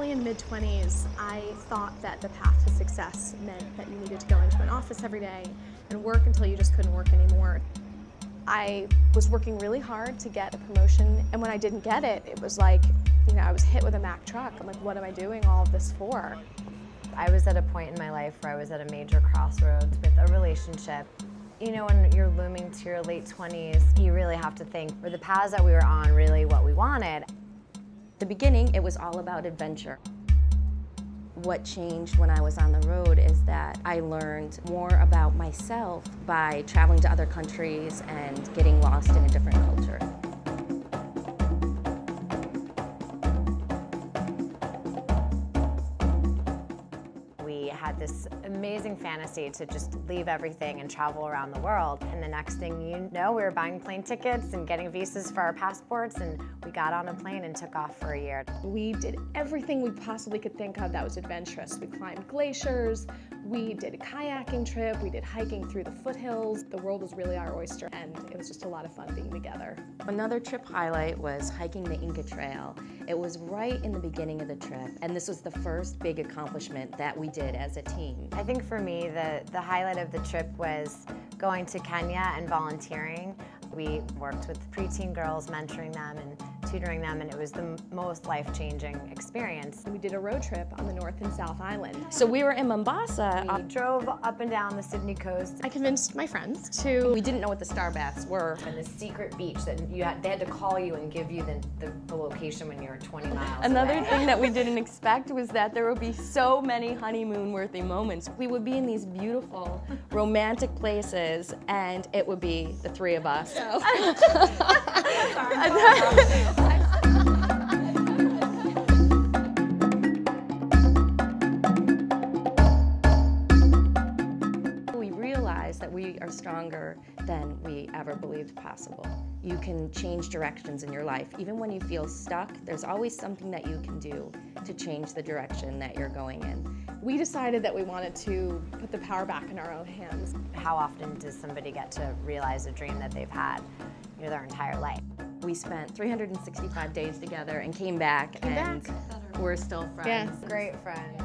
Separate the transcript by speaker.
Speaker 1: Especially in mid-20s, I thought that the path to success meant that you needed to go into an office every day and work until you just couldn't work anymore. I was working really hard to get a promotion, and when I didn't get it, it was like, you know, I was hit with a Mack truck. I'm like, what am I doing all of this for?
Speaker 2: I was at a point in my life where I was at a major crossroads with a relationship. You know, when you're looming to your late 20s, you really have to think, were the paths that we were on really what we wanted?
Speaker 3: The beginning, it was all about adventure. What changed when I was on the road is that I learned more about myself by traveling to other countries and getting lost in a different culture.
Speaker 2: We had this amazing fantasy to just leave everything and travel around the world. And the next thing you know, we were buying plane tickets and getting visas for our passports, and we got on a plane and took off for a year.
Speaker 1: We did everything we possibly could think of that was adventurous. We climbed glaciers, we did a kayaking trip, we did hiking through the foothills. The world was really our oyster, and it was just a lot of fun being together.
Speaker 3: Another trip highlight was hiking the Inca Trail. It was right in the beginning of the trip, and this was the first big accomplishment that we did as a team.
Speaker 2: I think for me, the highlight of the trip was going to Kenya and volunteering. We worked with preteen girls, mentoring them and tutoring them, and it was the most life-changing experience.
Speaker 1: We did a road trip on the North and South Island.
Speaker 3: So we were in Mombasa.
Speaker 2: We drove up and down the Sydney coast.
Speaker 1: I convinced my friends to...
Speaker 3: We didn't know what the star baths were.
Speaker 2: And the secret beach that they had to call you and give you the location when you were 20 miles
Speaker 3: Another
Speaker 2: away.
Speaker 3: thing that we didn't expect was that there would be so many honeymoon-worthy moments. We would be in these beautiful, romantic places, and it would be the three of us. So. We realized that we are stronger than we ever believed possible. You can change directions in your life. Even when you feel stuck, there's always something that you can do to change the direction that you're going in.
Speaker 1: We decided that we wanted to put the power back in our own hands.
Speaker 2: How often does somebody get to realize a dream that they've had, you know, their entire life?
Speaker 3: We spent 365 days together and came back, and we're still friends.
Speaker 1: Yeah.
Speaker 2: Great friends.